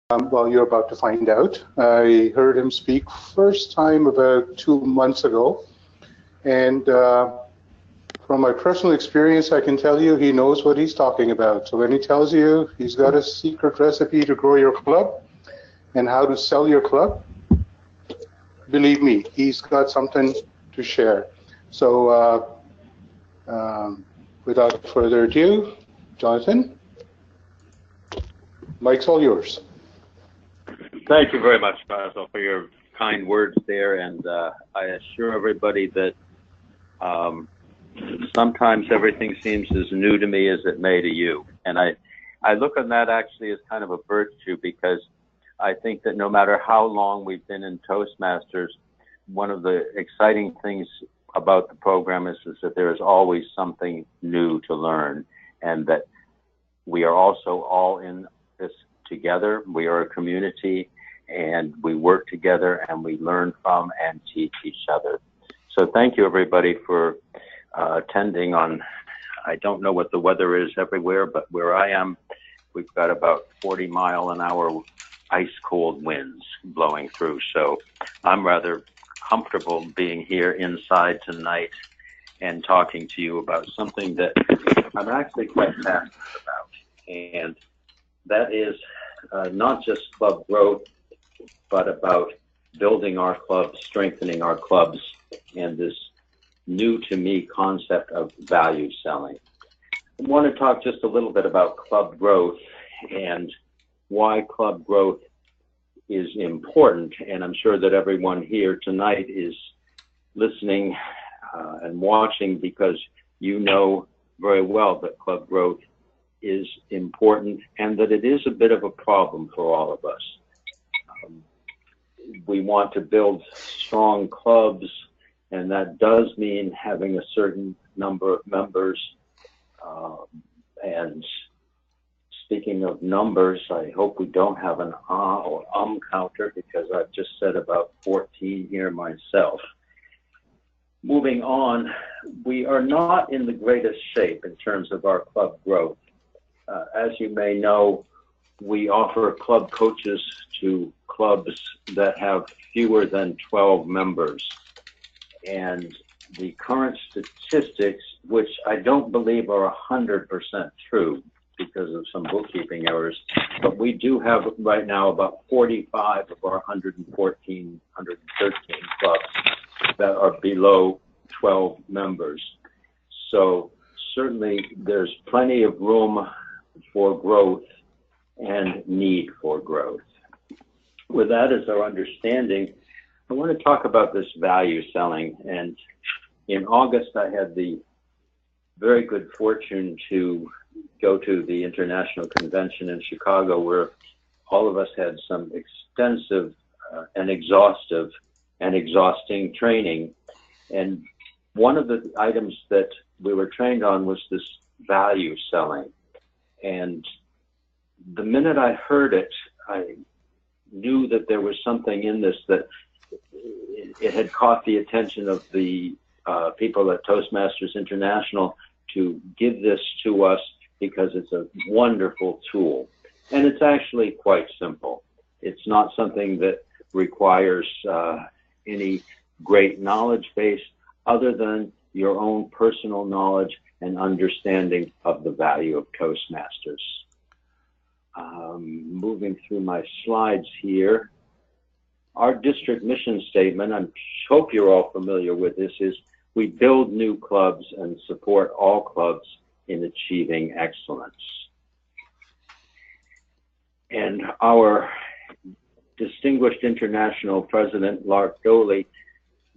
Well, you're about to find out. I heard him speak first time about 2 months ago. And from my personal experience, I can tell you he knows what he's talking about. So when he tells you he's got a secret recipe to grow your club and how to sell your club, believe me, he's got something to share. So without further ado, Jonathan, mic's all yours. Thank you very much, Basil, for your kind words there. And I assure everybody that sometimes everything seems as new to me as it may to you. And I look on that actually as kind of a virtue, because I think that no matter how long we've been in Toastmasters, one of the exciting things about the program is that there is always something new to learn, and that we are also all in this together. We are a community, and we work together, and we learn from and teach each other. So thank you, everybody, for attending on, I don't know what the weather is everywhere, but where I am, we've got about 40-mile-an-hour ice-cold winds blowing through. So I'm rather comfortable being here inside tonight and talking to you about something that I'm actually quite passionate about. And that is not just club growth, but about building our clubs, strengthening our clubs, and this new to me concept of value selling. I want to talk just a little bit about club growth and why club growth is important. And I'm sure that everyone here tonight is listening and watching because you know very well that club growth is important and that it is a bit of a problem for all of us. We want to build strong clubs, and that does mean having a certain number of members. And speaking of numbers, I hope we don't have an or counter, because I've just said about 14 here myself. Moving on, we are not in the greatest shape in terms of our club growth. As you may know, we offer club coaches to clubs that have fewer than 12 members. And the current statistics, which I don't believe are 100% true because of some bookkeeping errors, but we do have right now about 45 of our 114, 113 clubs that are below 12 members. So certainly there's plenty of room for growth and need for growth. With that as our understanding, I want to talk about this value selling. And in August, I had the very good fortune to go to the International Convention in Chicago, where all of us had some extensive and exhaustive and exhausting training. And one of the items that we were trained on was this value selling. And the minute I heard it, I knew that there was something in this, that it had caught the attention of the people at Toastmasters International to give this to us, because it's a wonderful tool. And it's actually quite simple. It's not something that requires any great knowledge base other than your own personal knowledge and understanding of the value of Toastmasters. Moving through my slides here. Our district mission statement, I hope you're all familiar with this, is we build new clubs and support all clubs in achieving excellence. And our distinguished international president, Lark Doley,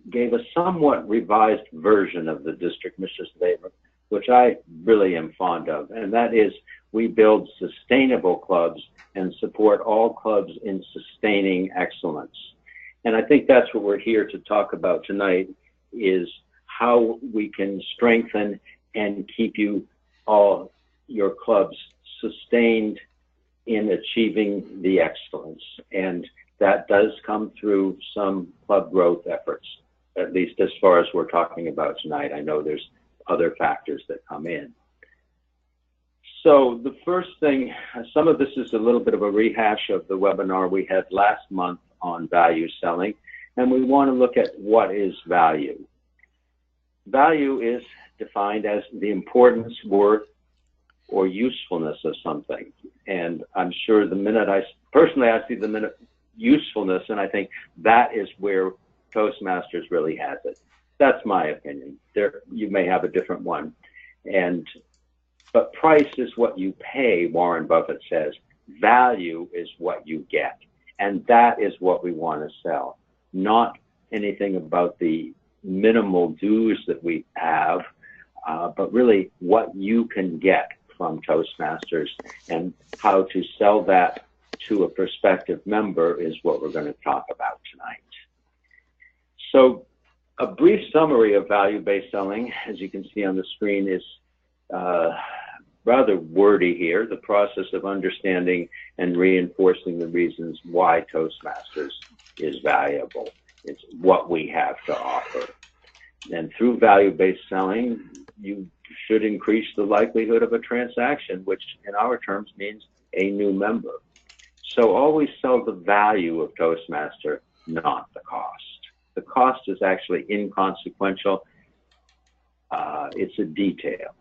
gave a somewhat revised version of the district mission statement, which I really am fond of, and that is, we build sustainable clubs and support all clubs in sustaining excellence. And I think that's what we're here to talk about tonight, is how we can strengthen and keep you all, your clubs, sustained in achieving the excellence. And that does come through some club growth efforts, at least as far as we're talking about tonight. I know there's other factors that come in. So the first thing, some of this is a little bit of a rehash of the webinar we had last month on value selling, and we want to look at what is value. Value is defined as the importance, worth, or usefulness of something. And I'm sure the minute personally I see the minute usefulness, and I think that is where Toastmasters really has it. That's my opinion. You may have a different one. But price is what you pay, Warren Buffett says. Value is what you get. And that is what we want to sell. Not anything about the minimal dues that we have, but really what you can get from Toastmasters, and how to sell that to a prospective member is what we're going to talk about tonight. So a brief summary of value-based selling, as you can see on the screen, is rather wordy here: the process of understanding and reinforcing the reasons why Toastmasters is valuable. It's what we have to offer. And through value-based selling, you should increase the likelihood of a transaction, which in our terms means a new member. So always sell the value of Toastmaster, not the cost. The cost is actually inconsequential. It's a detail.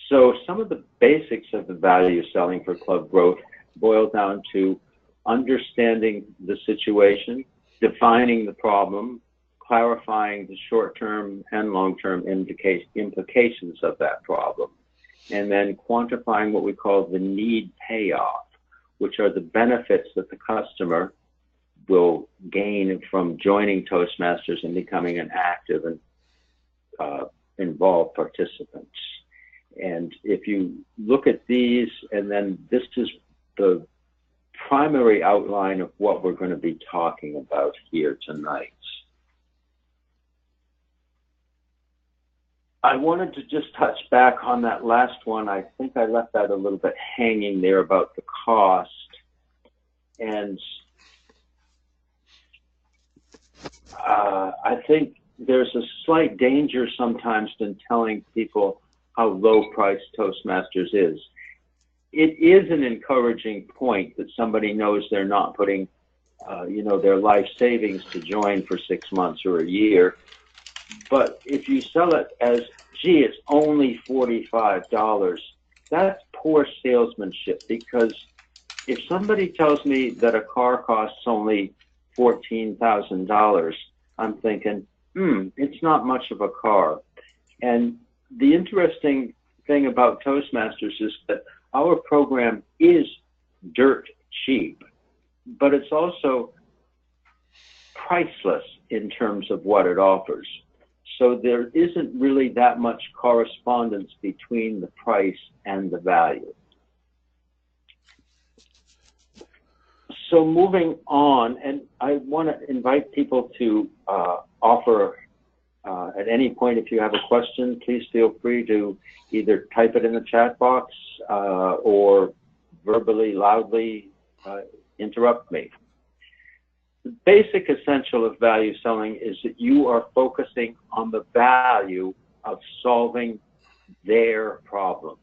So some of the basics of the value selling for club growth boil down to understanding the situation, defining the problem, clarifying the short-term and long-term implications of that problem, and then quantifying what we call the need payoff, which are the benefits that the customer will gain from joining Toastmasters and becoming an active and involved participant. And if you look at these, and then this is the primary outline of what we're going to be talking about here tonight. I wanted to just touch back on that last one. I think I left that a little bit hanging there about the cost. And I think there's a slight danger sometimes in telling people how low priced Toastmasters is. It is an encouraging point that somebody knows they're not putting their life savings to join for 6 months or a year. But if you sell it as, gee, it's only $45, that's poor salesmanship, because if somebody tells me that a car costs only $14,000, I'm thinking, it's not much of a car. And the interesting thing about Toastmasters is that our program is dirt cheap, but it's also priceless in terms of what it offers. So there isn't really that much correspondence between the price and the value. So moving on, and I want to invite people to offer at any point, if you have a question, please feel free to either type it in the chat box or verbally, loudly interrupt me. The basic essential of value selling is that you are focusing on the value of solving their problem.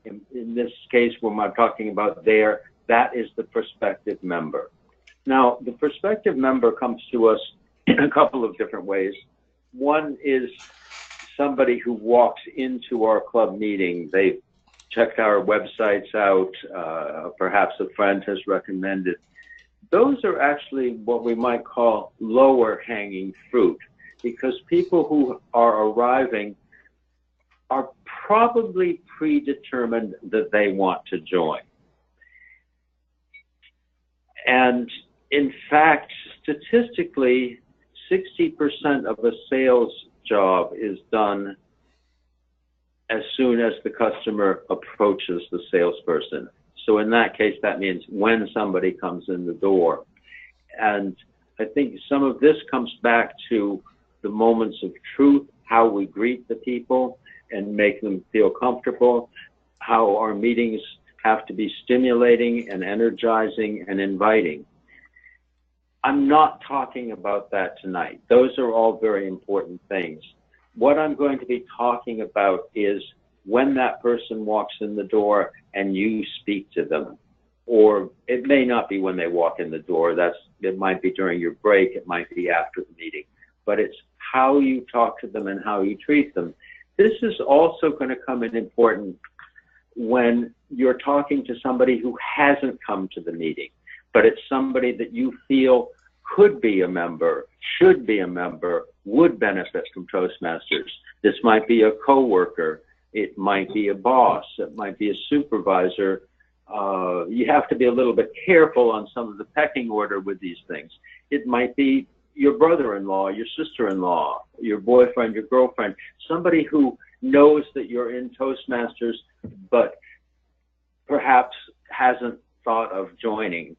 In this case, when I'm talking about that is the prospective member. Now, the prospective member comes to us in a couple of different ways. One is somebody who walks into our club meeting. They've checked our websites out. Perhaps a friend has recommended. Those are actually what we might call lower hanging fruit, because people who are arriving are probably predetermined that they want to join. And in fact, statistically, 60% of a sales job is done as soon as the customer approaches the salesperson. So in that case, that means when somebody comes in the door. And I think some of this comes back to the moments of truth, how we greet the people and make them feel comfortable, how our meetings have to be stimulating and energizing and inviting. I'm not talking about that tonight. Those are all very important things. What I'm going to be talking about is when that person walks in the door and you speak to them. Or it may not be when they walk in the door. It might be during your break. It might be after the meeting. But it's how you talk to them and how you treat them. This is also going to come in important when you're talking to somebody who hasn't come to the meeting, but it's somebody that you feel could be a member, should be a member, would benefit from Toastmasters. This might be a coworker. It might be a boss. It might be a supervisor. You have to be a little bit careful on some of the pecking order with these things. It might be your brother-in-law, your sister-in-law, your boyfriend, your girlfriend, somebody who knows that you're in Toastmasters, but perhaps hasn't thought of joining.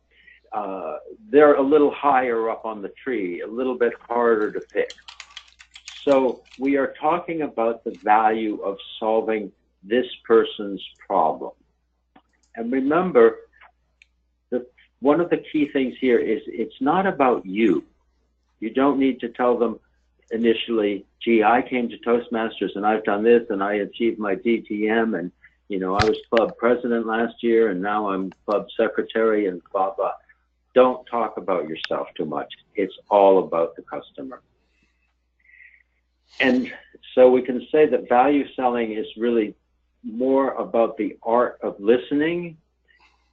They're a little higher up on the tree, a little bit harder to pick. So we are talking about the value of solving this person's problem. And remember, one of the key things here is it's not about you. You don't need to tell them initially, gee, I came to Toastmasters and I've done this and I achieved my DTM and, you know, I was club president last year and now I'm club secretary and blah, blah. Don't talk about yourself too much. It's all about the customer. And so we can say that value selling is really more about the art of listening.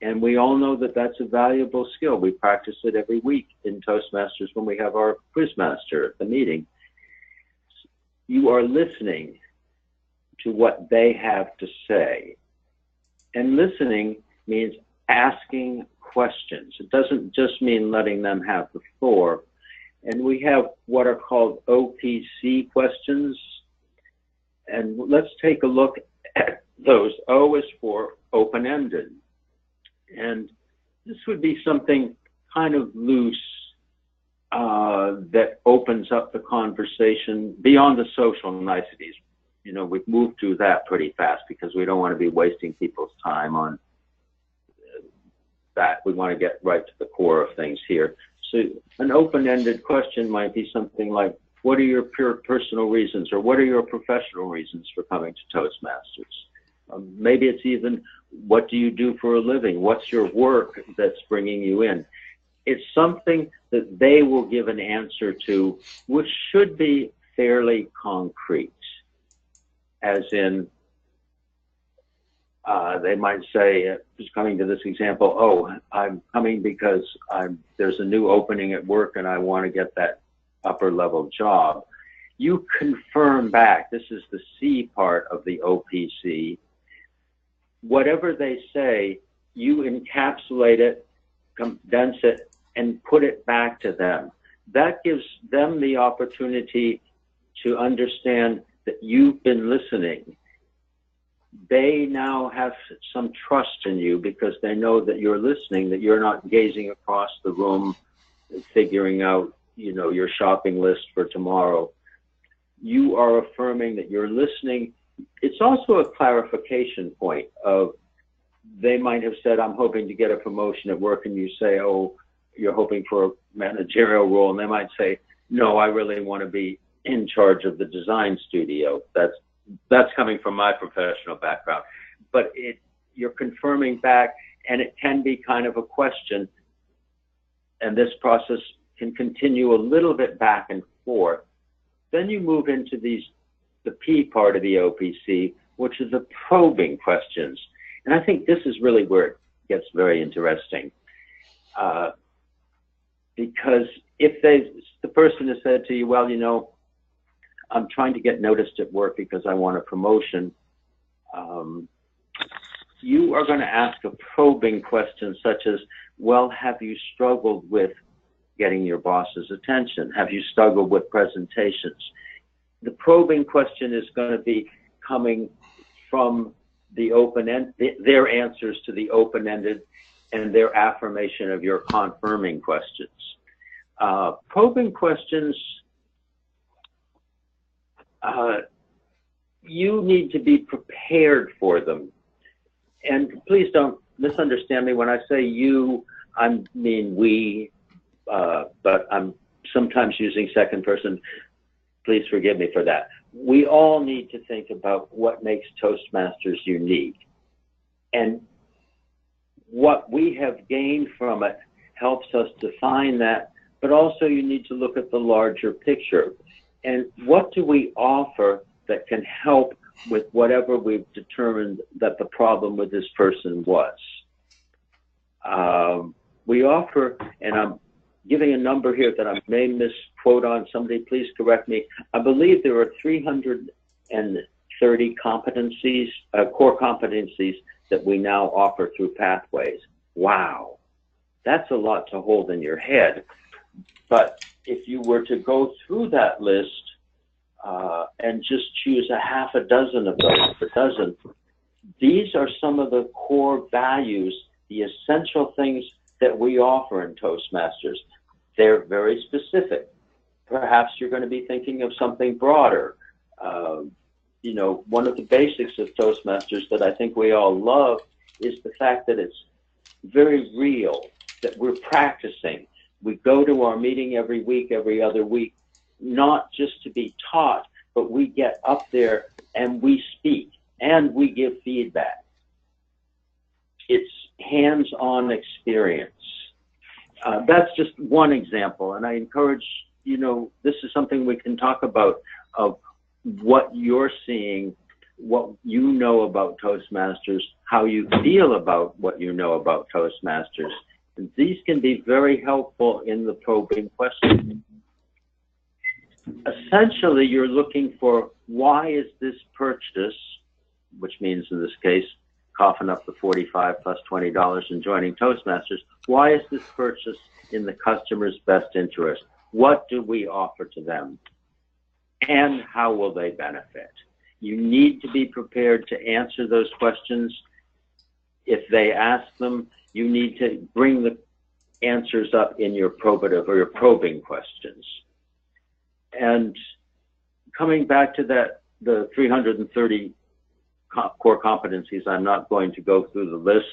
And we all know that that's a valuable skill. We practice it every week in Toastmasters when we have our quizmaster at the meeting. You are listening to what they have to say. And listening means asking questions. It doesn't just mean letting them have the floor. And we have what are called OPC questions. And let's take a look at those. O is for open-ended. And this would be something kind of loose that opens up the conversation beyond the social niceties. You know, we've moved through that pretty fast because we don't want to be wasting people's time on that. We want to get right to the core of things here. So an open-ended question might be something like, what are your pure personal reasons or what are your professional reasons for coming to Toastmasters? Maybe it's even, what do you do for a living? What's your work that's bringing you in? It's something that they will give an answer to, which should be fairly concrete. As in, they might say, just coming to this example, oh, I'm coming because there's a new opening at work and I want to get that upper level job. You confirm back, this is the C part of the OPC. Whatever they say, you encapsulate it, condense it, and put it back to them. That gives them the opportunity to understand that you've been listening. They now have some trust in you because they know that you're listening, that you're not gazing across the room, figuring out, you know, your shopping list for tomorrow. You are affirming that you're listening. It's also a clarification point of, they might have said, I'm hoping to get a promotion at work, and you say, oh, you're hoping for a managerial role, and they might say, no, I really want to be in charge of the design studio. That's coming from my professional background. But you're confirming back, and it can be kind of a question, and this process can continue a little bit back and forth. Then you move into the P part of the OPC, which is the probing questions. And I think this is really where it gets very interesting. Because if the person has said to you, well, you know, I'm trying to get noticed at work because I want a promotion, you are going to ask a probing question such as, well, have you struggled with getting your boss's attention? Have you struggled with presentations? The probing question is going to be coming from the open-end, their answers to the open-ended and their affirmation of your confirming questions. Probing questions, you need to be prepared for them. And please don't misunderstand me. When I say you, I mean we, but I'm sometimes using second person. Please forgive me for that. we all need to think about what makes Toastmasters unique. And what we have gained from it helps us define that, but also you need to look at the larger picture. And what do we offer that can help with whatever we've determined that the problem with this person was? We offer, and I'm giving a number here that I may misquote on, somebody please correct me. I believe there are 330 competencies, core competencies that we now offer through Pathways. Wow, that's a lot to hold in your head. But if you were to go through that list and just choose a half a dozen of those, a dozen, these are some of the core values, the essential things that we offer in Toastmasters. They're very specific. Perhaps you're going to be thinking of something broader. You know, one of the basics of Toastmasters that I think we all love is the fact that it's very real, that we're practicing. We go to our meeting every week, every other week, not just to be taught, but we get up there and we speak and we give feedback. It's hands-on experience. That's just one example, and I encourage, you know, this is something we can talk about, of what you're seeing, what you know about Toastmasters, how you feel about what you know about Toastmasters. And these can be very helpful in the probing question. Essentially, you're looking for, why is this purchase, which means in this case, coughing up the $45 plus $20 and joining Toastmasters, why is this purchase in the customer's best interest? What do we offer to them? And how will they benefit? You need to be prepared to answer those questions. If they ask them, you need to bring the answers up in your probative or your probing questions. And coming back to that, the 330 core competencies, I'm not going to go through the list.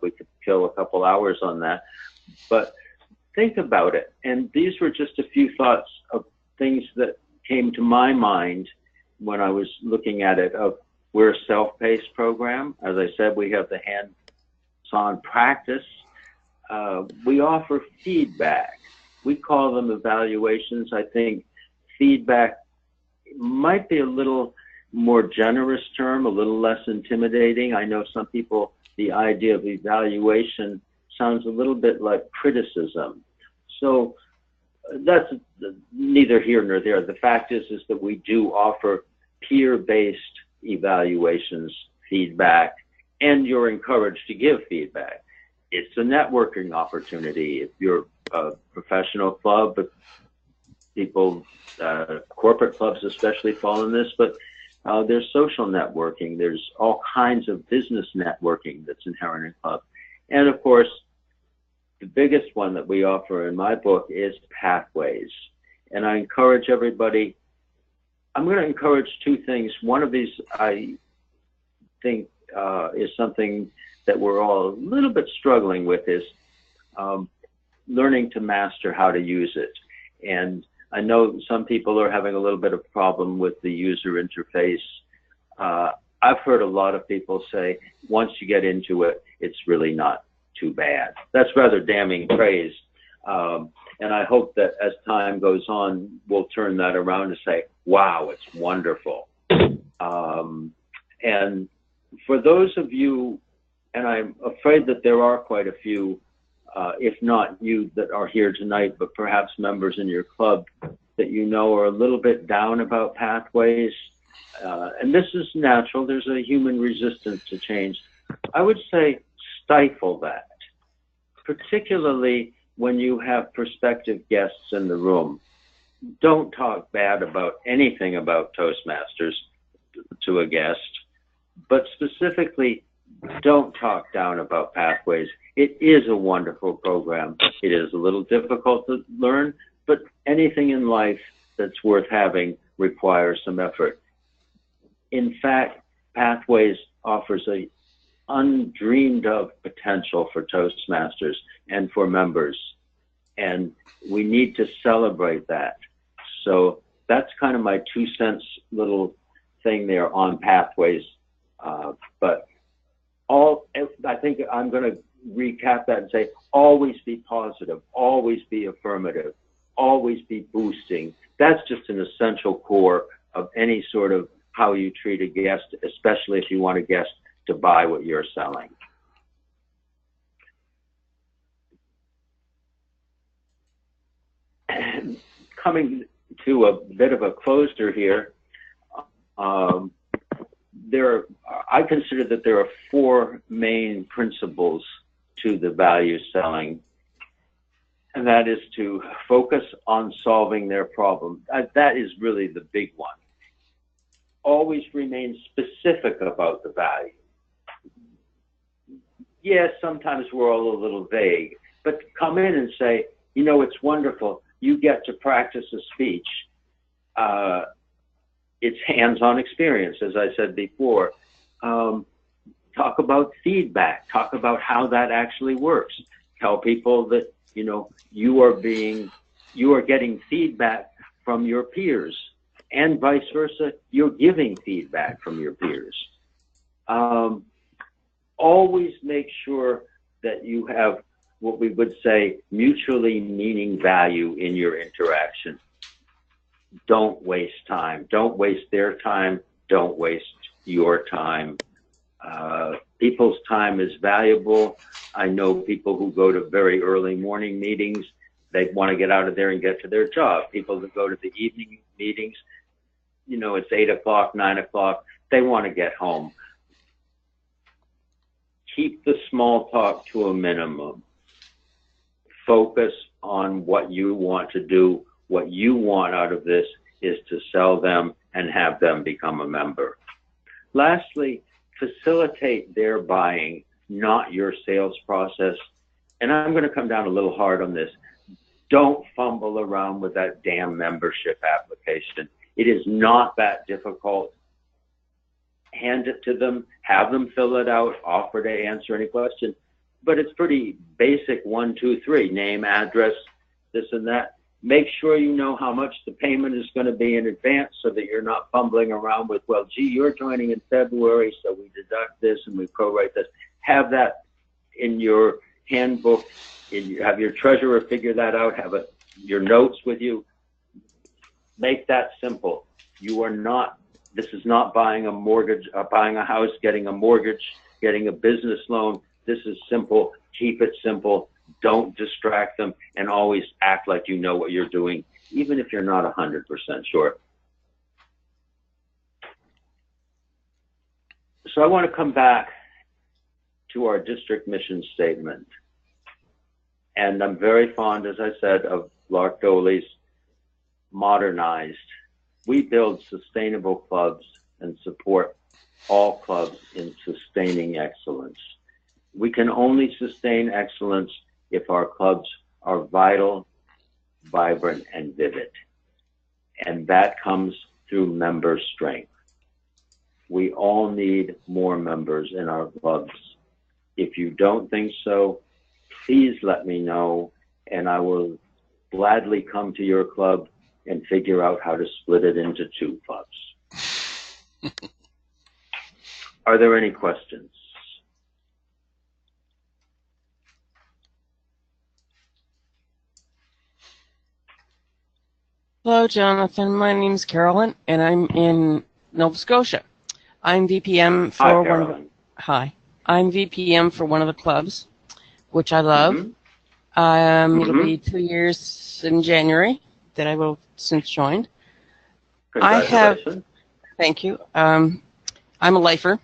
We could kill a couple hours on that. But think about it. And these were just a few thoughts of things that came to my mind when I was looking at it. We're a self-paced program. As I said, we have the hands-on practice. We offer feedback. We call them evaluations. I think feedback might be a little more generous term, a little less intimidating. I know some people, the idea of evaluation sounds a little bit like criticism. So that's neither here nor there. The fact is that we do offer peer-based evaluations, feedback, and you're encouraged to give feedback. It's a networking opportunity. If you're a professional club, but people, corporate clubs especially fall in this, but there's social networking. There's all kinds of business networking that's inherent in clubs. And of course, the biggest one that we offer in my book is Pathways. And I encourage everybody, I'm going to encourage two things. One of these, I think, is something that we're all a little bit struggling with, is learning to master how to use it. And I know some people are having a little bit of problem with the user interface. I've heard a lot of people say, once you get into it, it's really not too bad. That's rather damning praise. And I hope that as time goes on, we'll turn that around to say, wow, it's wonderful. And for those of you, and I'm afraid that there are quite a few, if not you that are here tonight, but perhaps members in your club that you know are a little bit down about Pathways. And this is natural. There's a human resistance to change. I would say stifle that, particularly when you have prospective guests in the room. Don't talk bad about anything about Toastmasters to a guest, but specifically, don't talk down about Pathways. It is a wonderful program. It is a little difficult to learn, but anything in life that's worth having requires some effort. In fact, Pathways offers a undreamed of potential for Toastmasters and for members, and we need to celebrate that. So that's kind of my 2 cents little thing there on pathways. But I think I'm going to recap that and say, always be positive, always be affirmative, always be boosting. That's just an essential core of any sort of how you treat a guest, especially if you want a guest to buy what you're selling. Coming to a bit of a closer here, I consider that there are 4 main principles to the value selling, and that is to focus on solving their problem. That is really the big one. Always remain specific about the value. Yes, sometimes we're all a little vague, but come in and say, you know, it's wonderful. You get to practice a speech. It's hands-on experience, as I said before. Talk about feedback. Talk about how that actually works. Tell people that, you know, you are getting feedback from your peers, and vice versa. You're giving feedback from your peers. Always make sure that you have what we would say mutually meaning value in your interaction. Don't waste time. Don't waste their time. Don't waste your time. People's time is valuable. I know people who go to very early morning meetings. They want to get out of there and get to their job. People that go to the evening meetings, you know, it's 8 o'clock, 9 o'clock. They want to get home. Keep the small talk to a minimum. Focus on what you want to do. What you want out of this is to sell them and have them become a member. Lastly, facilitate their buying, not your sales process. And I'm going to come down a little hard on this. Don't fumble around with that damn membership application. It is not that difficult. Hand it to them, have them fill it out, offer to answer any question. But it's pretty basic, 1, 2, 3, name, address, this and that. Make sure you know how much the payment is going to be in advance so that you're not fumbling around with, well, gee, you're joining in February, so we deduct this and we prorate this. Have that in your handbook. Have your treasurer figure that out. Have your notes with you. Make that simple. You are not, this is not buying a mortgage, buying a house, getting a mortgage, getting a business loan. This is simple. Keep it simple. Don't distract them, and always act like you know what you're doing, even if you're not 100% sure. So I want to come back to our district mission statement. And I'm very fond, as I said, of Lark Doley's modernized. We build sustainable clubs and support all clubs in sustaining excellence. We can only sustain excellence if our clubs are vital, vibrant, and vivid. And that comes through member strength. We all need more members in our clubs. If you don't think so, please let me know, and I will gladly come to your club and figure out how to split it into 2 clubs. Are there any questions? Hello, Jonathan. My name's Carolyn, and I'm in Nova Scotia. I'm VPM for I'm VPM for one of the clubs, which I love. It'll be 2 years in January that I will since joined. Congratulations. Thank you. I'm a lifer.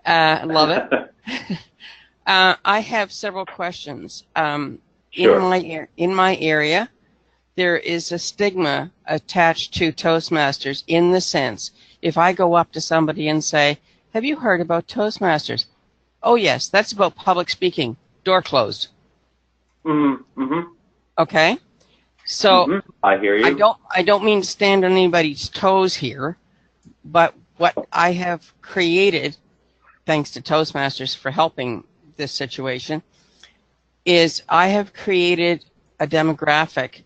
Love it. I have several questions. Sure. In my area, there is a stigma attached to Toastmasters in the sense, if I go up to somebody and say, have you heard about Toastmasters? Oh, yes, that's about public speaking. Door closed. Okay? So I hear you. I don't mean to stand on anybody's toes here, but what I have created, thanks to Toastmasters for helping this situation, is I have created a demographic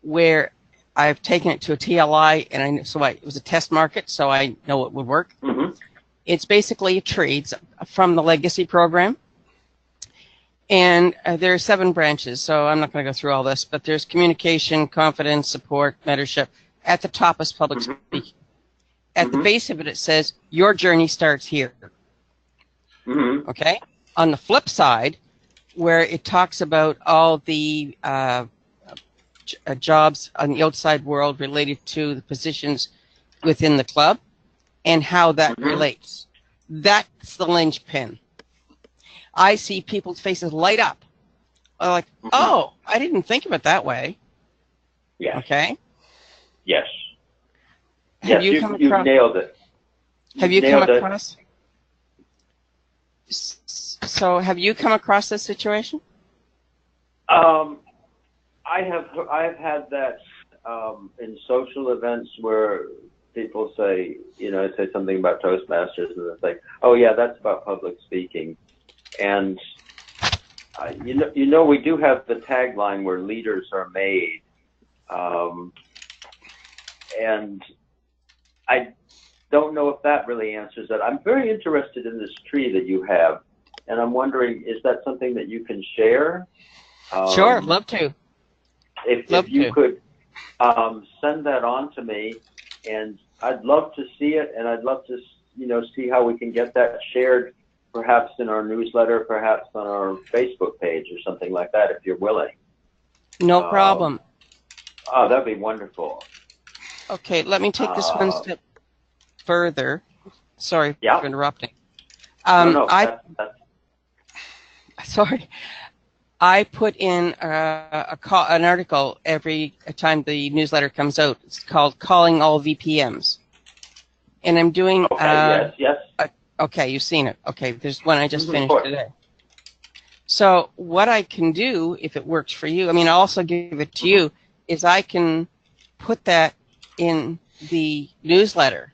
where I've taken it to a TLI, and it was a test market, so I know it would work. Mm-hmm. It's basically a trade from the legacy program. And there are 7 branches, so I'm not going to go through all this, but there's communication, confidence, support, mentorship. At the top is public speaking. At the base of it, it says, your journey starts here. Mm-hmm. Okay? On the flip side, where it talks about all the jobs on the outside world related to the positions within the club and how that relates. That's the linchpin. I see people's faces light up. I'm like, oh, I didn't think of it that way. Yeah. Okay. Yes. Have you nailed it. Have you come across? So, have you come across this situation? I have had that in social events where people say something about Toastmasters, and it's like, oh yeah, that's about public speaking. And we do have the tagline where leaders are made, and I don't know if that really answers that. I'm very interested in this tree that you have, and I'm wondering, is that something that you can share? Sure, love to. If you could send that on to me, and I'd love to see it, and I'd love to see how we can get that shared, perhaps in our newsletter, perhaps on our Facebook page or something like that, if you're willing. No problem. Oh, that'd be wonderful. Okay, let me take this one step further. Sorry for interrupting. No, sorry. I put in an article every time the newsletter comes out. It's called Calling All VPMs. And I'm doing... yes. Okay, you've seen it. Okay, there's one I just finished today. So what I can do, if it works for you, I mean, I'll also give it to you, is I can put that in the newsletter.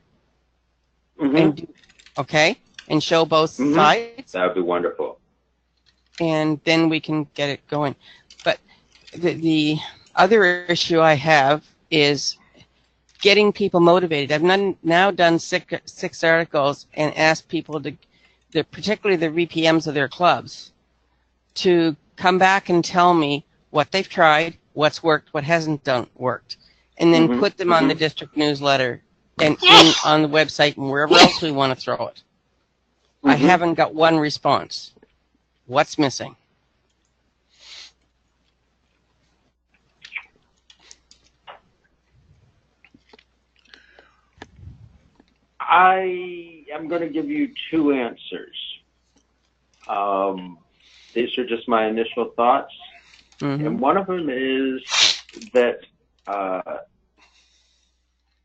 And and show both sides. That would be wonderful. And then we can get it going. But the other issue I have is getting people motivated. I've now done 6 articles and asked people particularly the VPMs of their clubs, to come back and tell me what they've tried, what's worked, what hasn't worked, and then put them on the district newsletter and on the website and wherever else we want to throw it. I haven't got one response. What's missing? I am going to give you 2 answers. These are just my initial thoughts. And one of them is that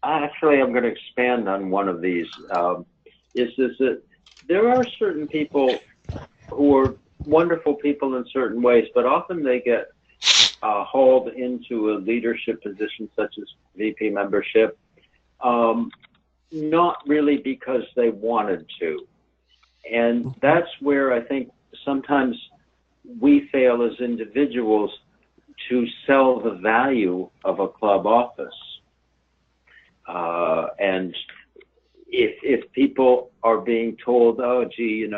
actually I'm going to expand on one of these. Is that there are certain people who are wonderful people in certain ways, but often they get hauled into a leadership position such as VP membership, not really because they wanted to. And that's where I think sometimes we fail as individuals to sell the value of a club office. And if people are being told, oh, gee,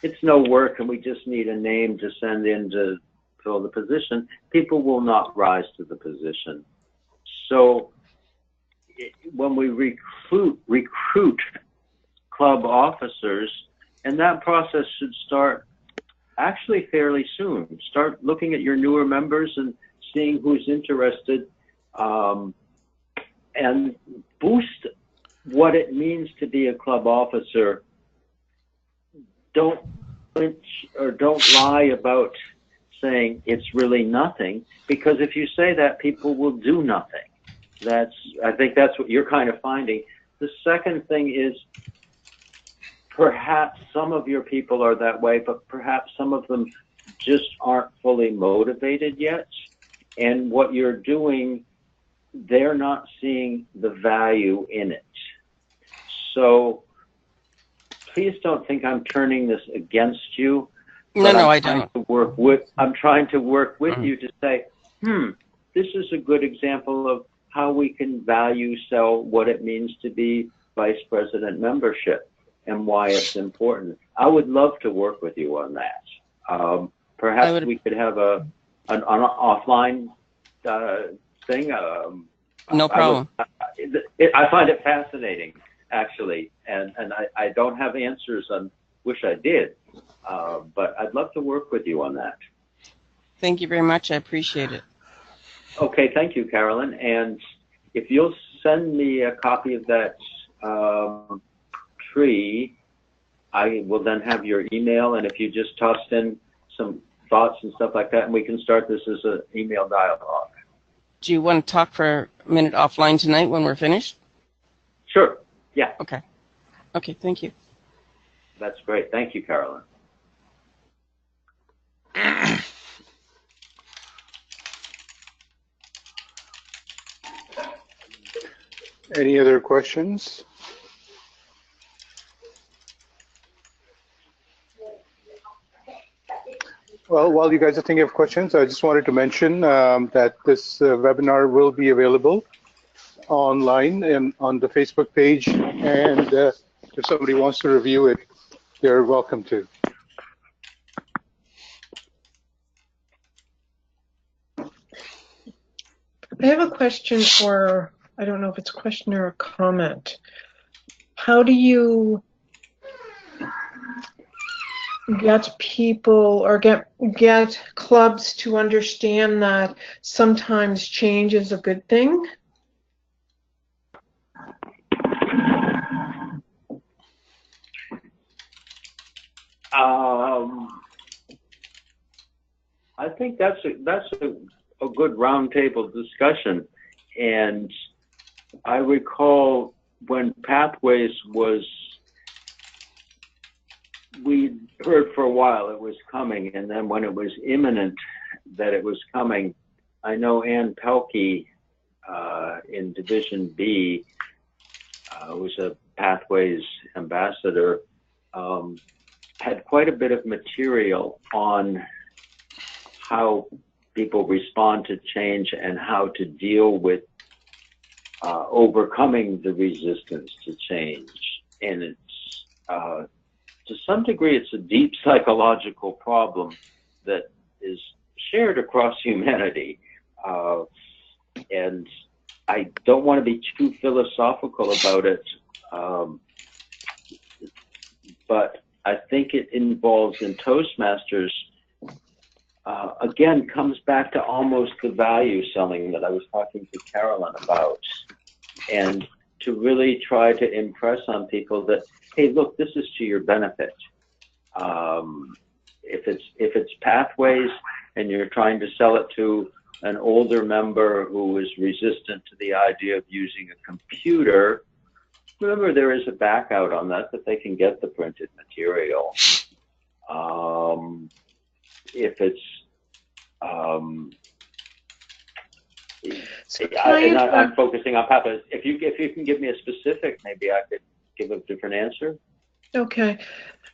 it's no work and we just need a name to send in to fill the position, people will not rise to the position. So when we recruit club officers, and that process should start actually fairly soon. Start looking at your newer members and seeing who's interested, and boost what it means to be a club officer. Don't flinch or don't lie about saying it's really nothing, because if you say that, people will do nothing. I think that's what you're kind of finding. The second thing is, perhaps some of your people are that way, but perhaps some of them just aren't fully motivated yet. And what you're doing, they're not seeing the value in it. So please don't think I'm turning this against you. No, I don't. I'm trying to work with you to say, this is a good example of how we can value sell what it means to be vice president membership and why it's important. I would love to work with you on that. Perhaps we could have an offline thing. No problem. I find it fascinating, actually, and I don't have answers on. Wish I did, but I'd love to work with you on that. Thank you very much. I appreciate it. Okay, thank you, Carolyn. And if you'll send me a copy of that tree, I will then have your email. And if you just tossed in some thoughts and stuff like that, and we can start this as an email dialogue. Do you want to talk for a minute offline tonight when we're finished? Sure. Yeah. Okay. Okay, thank you. That's great. Thank you, Carolyn. Any other questions? Well, while you guys are thinking of questions, I just wanted to mention that this webinar will be available online and on the Facebook page, and if somebody wants to review it, they're welcome to. I have a question, or I don't know if it's a question or a comment. How do you get people or get clubs to understand that sometimes change is a good thing? I think that's a good roundtable discussion, and I recall when Pathways was, we heard for a while it was coming, and then when it was imminent that it was coming, I know Ann Pelkey in Division B, was a Pathways ambassador, had quite a bit of material on how people respond to change and how to deal with overcoming the resistance to change. And it's, to some degree, it's a deep psychological problem that is shared across humanity. And I don't want to be too philosophical about it, but I think it involves in Toastmasters, again, comes back to almost the value selling that I was talking to Carolyn about, and to really try to impress on people that, hey, look, this is to your benefit. If it's Pathways and you're trying to sell it to an older member who is resistant to the idea of using a computer, remember there is a back out on that they can get the printed material. If it's I'm focusing on Pathways. If you can give me a specific, maybe I could give a different answer. Okay.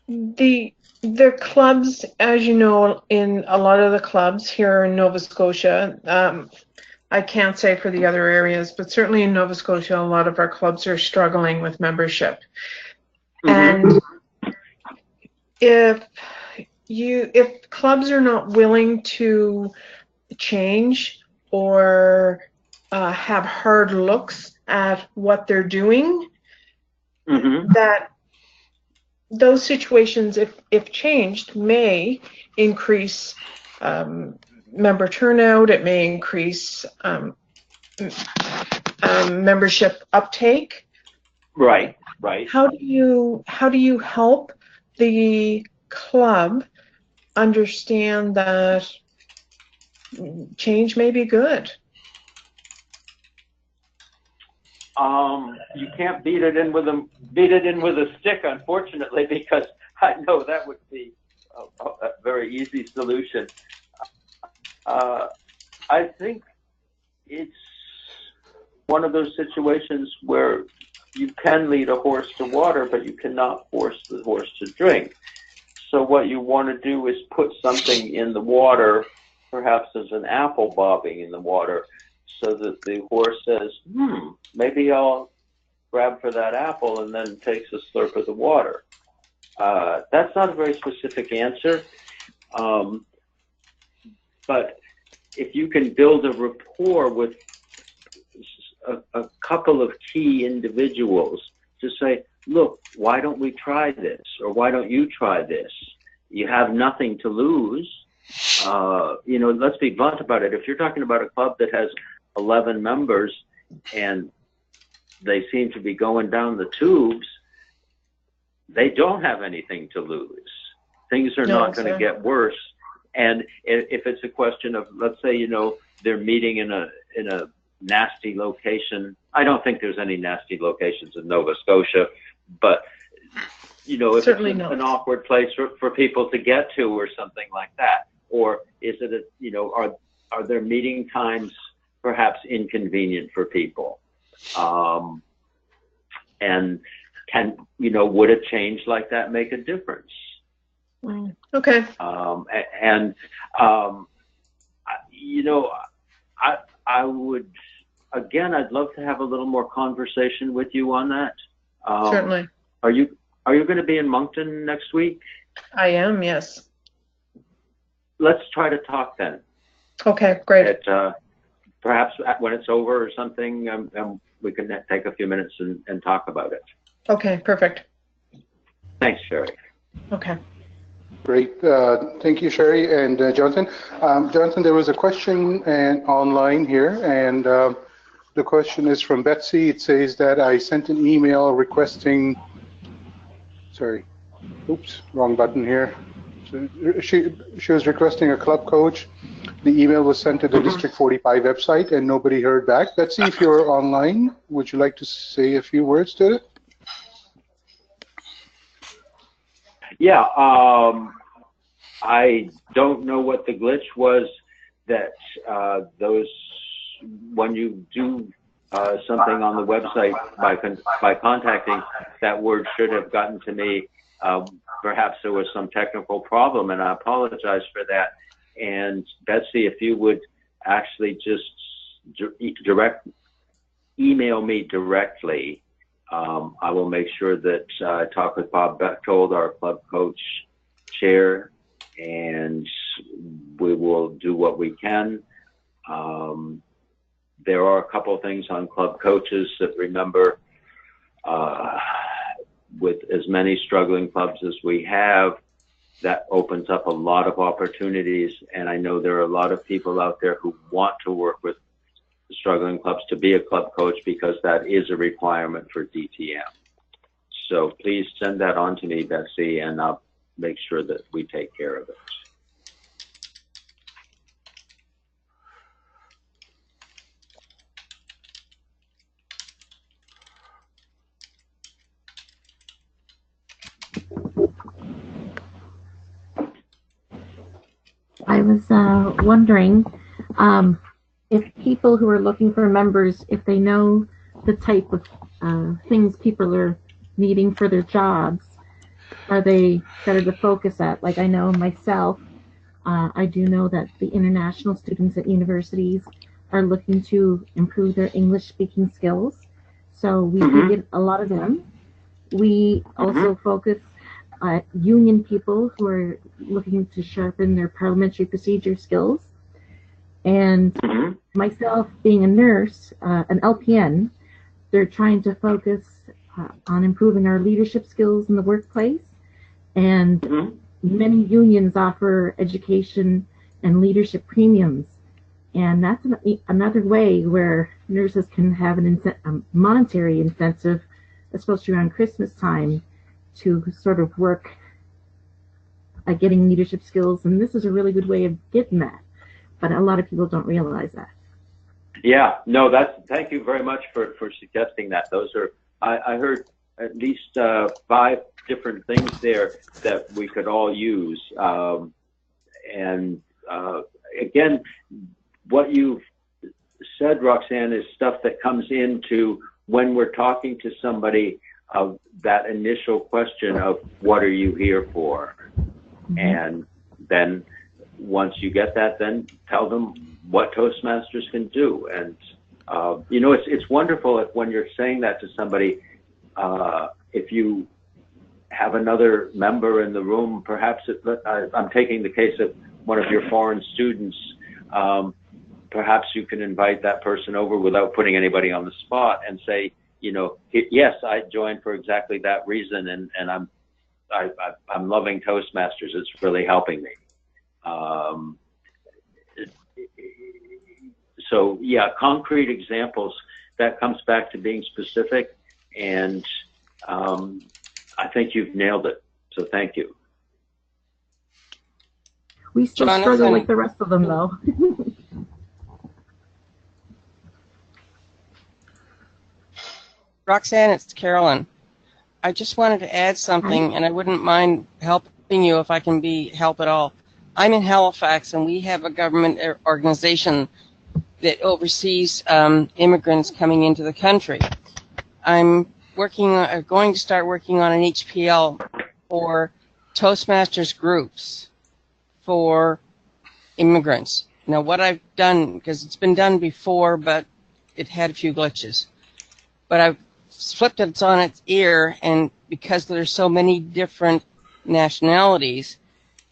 The clubs, as you know, in a lot of the clubs here in Nova Scotia, I can't say for the other areas, but certainly in Nova Scotia, a lot of our clubs are struggling with membership. Mm-hmm. And if clubs are not willing to change or have hard looks at what they're doing, mm-hmm. that those situations, if changed, may increase member turnout. It may increase membership uptake. Right, right. How do you help the club understand that change may be good? You can't beat it in with a stick, unfortunately, because I know that would be a very easy solution. I think it's one of those situations where you can lead a horse to water, but you cannot force the horse to drink. So what you want to do is put something in the water, perhaps as an apple bobbing in the water, so that the horse says, maybe I'll grab for that apple, and then takes a slurp of the water. That's not a very specific answer, but if you can build a rapport with a couple of key individuals to say, look, why don't we try this? Or why don't you try this? You have nothing to lose. You know, let's be blunt about it. If you're talking about a club that has 11 members and they seem to be going down the tubes, they don't have anything to lose. Things are not going to get worse. And if it's a question of, let's say, you know, they're meeting in a nasty location. I don't think there's any nasty locations in Nova Scotia, but, you know, if Certainly it's not an awkward place for people to get to or something like that, or is it, you know, are there meeting times perhaps inconvenient for people? And can, you know, would a change like that make a difference? Okay. You know, I would, again, I'd love to have a little more conversation with you on that. Certainly. Are you going to be in Moncton next week? I am, yes. Let's try to talk then. Okay, great. Perhaps when it's over or something, we can take a few minutes and talk about it. Okay, perfect. Thanks, Sherry. Okay. Great. Thank you, Sherry and Jonathan. Jonathan, there was a question online here, and the question is from Betsy. It says that I sent an email requesting, oops, wrong button here. So she was requesting a club coach. The email was sent to the District 45 website, and nobody heard back. Betsy, if you're online, would you like to say a few words to it? Yeah, I don't know what the glitch was that when you do something on the website by contacting, that word should have gotten to me. Perhaps there was some technical problem, and I apologize for that. And Betsy, if you would actually just email me directly, I will make sure that I talk with Bob Bechtold, our club coach chair, and we will do what we can. There are a couple of things on club coaches that, remember, with as many struggling clubs as we have, that opens up a lot of opportunities. And I know there are a lot of people out there who want to work with struggling clubs to be a club coach, because that is a requirement for DTM. So please send that on to me, Betsy, and I'll make sure that we take care of it. I was wondering if people who are looking for members, if they know the type of things people are needing for their jobs, are they better to focus at? Like, I know myself, I do know that the international students at universities are looking to improve their English speaking skills. So we do get a lot of them. We also focus union people who are looking to sharpen their parliamentary procedure skills. And myself, being a nurse, an LPN, they're trying to focus on improving our leadership skills in the workplace. And many unions offer education and leadership premiums. And that's another way where nurses can have a monetary incentive, especially around Christmas time, to sort of work at getting leadership skills. And this is a really good way of getting that. But a lot of people don't realize that. Yeah, no, thank you very much for suggesting that. Those are, I heard at least 5 different things there that we could all use. Again, what you've said, Roxanne, is stuff that comes into when we're talking to somebody of that initial question of what are you here for? And then once you get that, then tell them what Toastmasters can do. And, it's wonderful if when you're saying that to somebody, if you have another member in the room, perhaps I'm taking the case of one of your foreign students, perhaps you can invite that person over without putting anybody on the spot and say, yes, I joined for exactly that reason, and I'm loving Toastmasters. It's really helping me. So yeah, concrete examples, that comes back to being specific, and I think you've nailed it. So thank you. We still struggle like the rest of them, though. Roxanne, it's Carolyn. I just wanted to add something, and I wouldn't mind helping you if I can help at all. I'm in Halifax, and we have a government organization that oversees immigrants coming into the country. I'm going to start working on an HPL for Toastmasters groups for immigrants. Now, what I've done, because it's been done before, but it had a few glitches, but I've flipped it on its ear, and because there's so many different nationalities,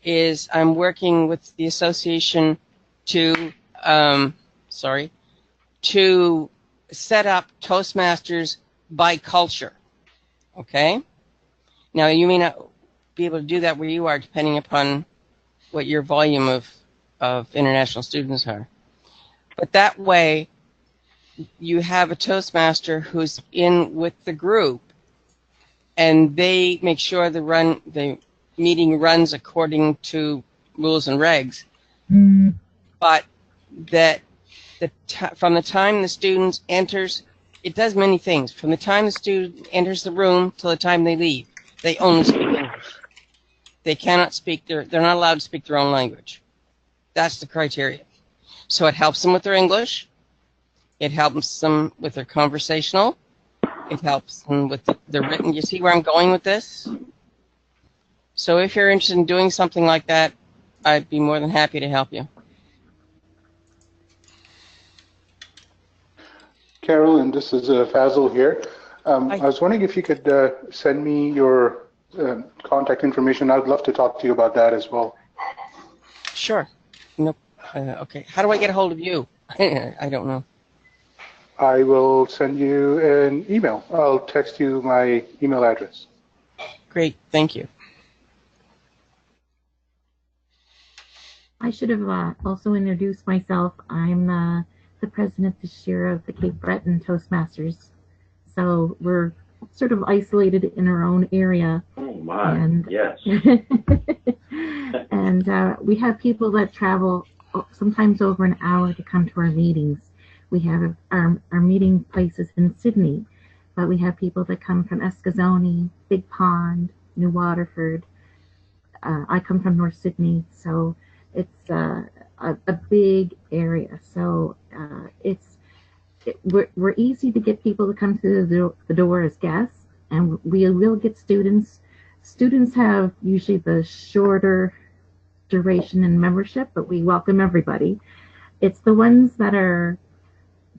I'm working with the association to set up Toastmasters by culture. Okay? Now, you may not be able to do that where you are, depending upon what your volume of international students are. But that way, you have a Toastmaster who's in with the group, and they make sure the meeting runs according to rules and regs. Mm. But that from the time the student enters, it does many things. From the time the student enters the room till the time they leave, they only speak English. They cannot speak they're not allowed to speak their own language. That's the criteria. So it helps them with their English. It helps them with their conversational. It helps them with their written. You see where I'm going with this? So if you're interested in doing something like that, I'd be more than happy to help you. Carolyn, this is Fazil here. I was wondering if you could send me your contact information. I'd love to talk to you about that as well. Sure. Nope. Okay. How do I get a hold of you? I don't know. I will send you an email. I'll text you my email address. Great. Thank you. I should have also introduced myself. I'm the president this year of the Cape Breton Toastmasters. So we're sort of isolated in our own area. Oh my, and, yes. And we have people that travel sometimes over an hour to come to our meetings. We have our meeting places in Sydney, but we have people that come from Eskasoni, Big Pond, New Waterford. I come from North Sydney, so it's a big area. So we're easy to get people to come to the door as guests, and we will get students. Students have usually the shorter duration in membership, but we welcome everybody. It's the ones that are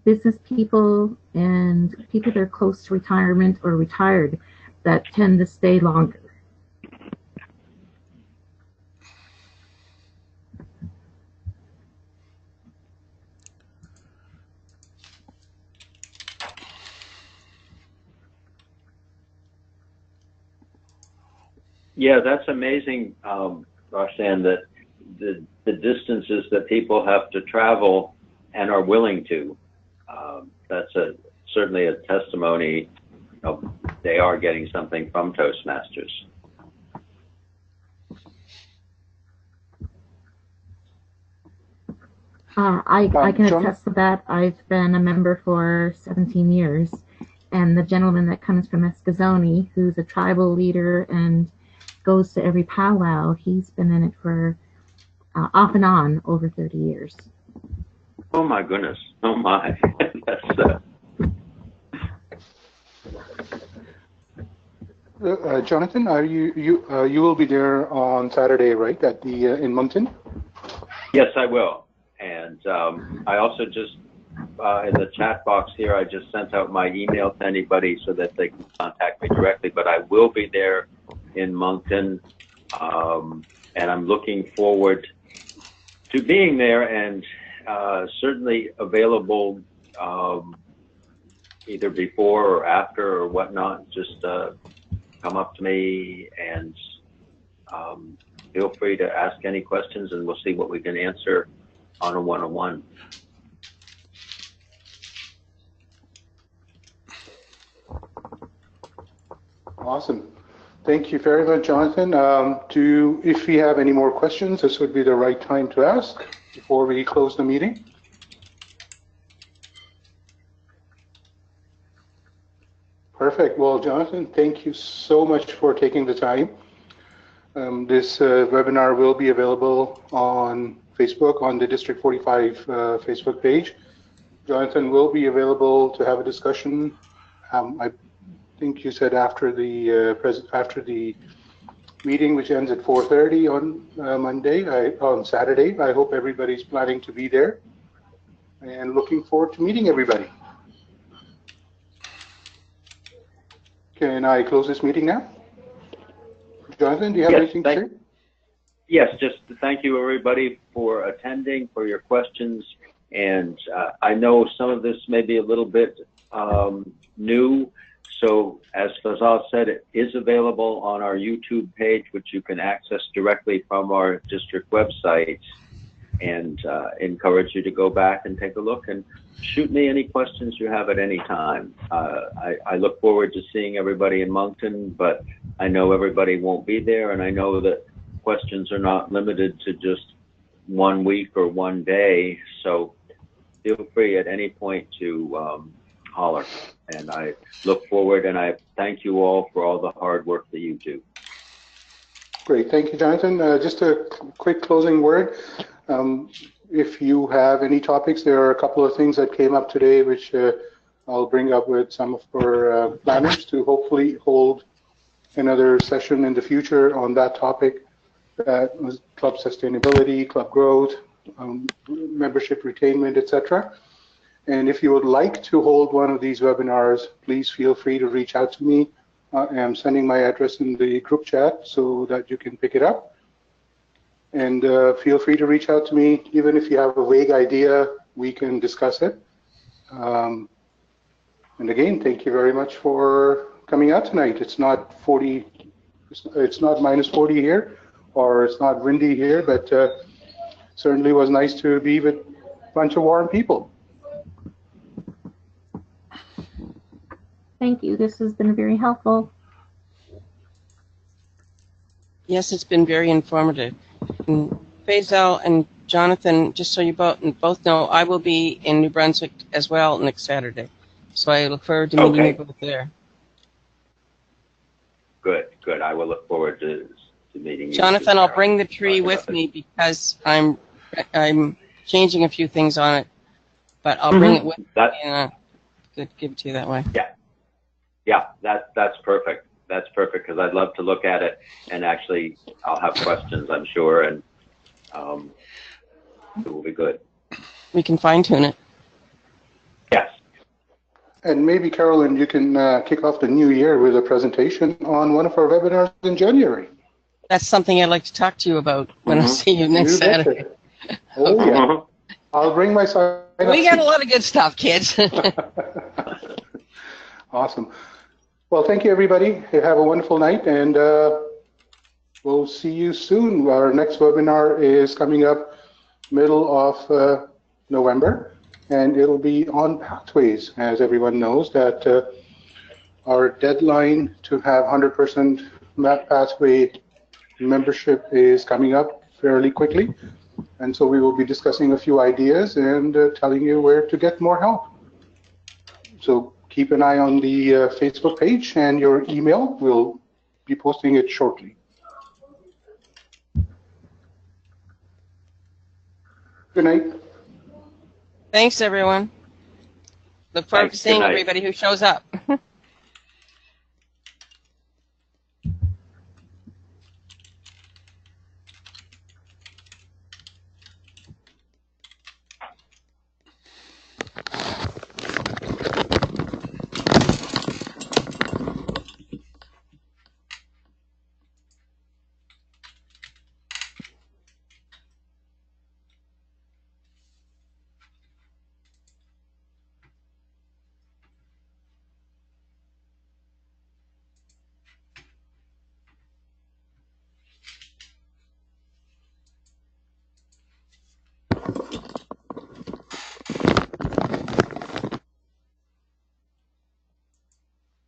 business people and people that are close to retirement or retired that tend to stay longer. Yeah, that's amazing, Roxanne, that the distances that people have to travel and are willing to. That's certainly a testimony of they are getting something from Toastmasters. I can attest to that. I've been a member for 17 years, and the gentleman that comes from Eskasoni, who's a tribal leader and goes to every powwow, he's been in it for off and on over 30 years. Oh my goodness! Oh my! That's. Jonathan, are you will be there on Saturday, right? At the in Moncton. Yes, I will. And I also just, in the chat box here, I just sent out my email to anybody so that they can contact me directly. But I will be there in Moncton, and I'm looking forward to being there, and certainly available either before or after or whatnot. Just come up to me and feel free to ask any questions, and we'll see what we can answer on a one-on-one. Awesome. Thank you very much, Jonathan. If we have any more questions, this would be the right time to ask before we close the meeting. Perfect. Well, Jonathan, thank you so much for taking the time. This webinar will be available on Facebook, on the District 45 Facebook page. Jonathan will be available to have a discussion. I think you said after the meeting, which ends at 4:30 on Saturday. I hope everybody's planning to be there, and looking forward to meeting everybody. Can I close this meeting now? Jonathan, do you have anything to say? Yes, just thank you everybody for attending, for your questions, and I know some of this may be a little bit new. So as Fazal said, it is available on our YouTube page, which you can access directly from our district website, and encourage you to go back and take a look and shoot me any questions you have at any time. I look forward to seeing everybody in Moncton, but I know everybody won't be there, and I know that questions are not limited to just 1 week or 1 day, so feel free at any point to holler. And I look forward, and I thank you all for all the hard work that you do. Great, thank you, Jonathan. Just a quick closing word. If you have any topics, there are a couple of things that came up today, which I'll bring up with some of our planners to hopefully hold another session in the future on that topic. That was club sustainability, club growth, membership retainment, etc. And if you would like to hold one of these webinars, please feel free to reach out to me. I'm sending my address in the group chat so that you can pick it up. And feel free to reach out to me. Even if you have a vague idea, we can discuss it. And again, thank you very much for coming out tonight. It's not 40, it's not minus 40 here, or it's not windy here, but certainly was nice to be with a bunch of warm people. Thank you. This has been very helpful. Yes, it's been very informative. And Faisal and Jonathan, just so you both know, I will be in New Brunswick as well next Saturday. So I look forward to meeting you both there. Good, good. I will look forward to meeting you. Jonathan, I'll bring the tree with me because I'm changing a few things on it, but I'll bring it with me and give it to you that way. Yeah, that's perfect. That's perfect, because I'd love to look at it, and actually I'll have questions, I'm sure, and it will be good. We can fine-tune it. Yes. And maybe, Carolyn, you can kick off the new year with a presentation on one of our webinars in January. That's something I'd like to talk to you about when I see you next Saturday. Oh, yeah. I'll bring my sign. We got a lot of good stuff, kids. Awesome. Well, thank you, everybody. Have a wonderful night, and we'll see you soon. Our next webinar is coming up middle of November, and it'll be on pathways. As everyone knows, that our deadline to have 100% map pathway membership is coming up fairly quickly, and so we will be discussing a few ideas and telling you where to get more help. So keep an eye on the Facebook page and your email. We'll be posting it shortly. Good night. Thanks, everyone. Look forward to seeing everybody who shows up.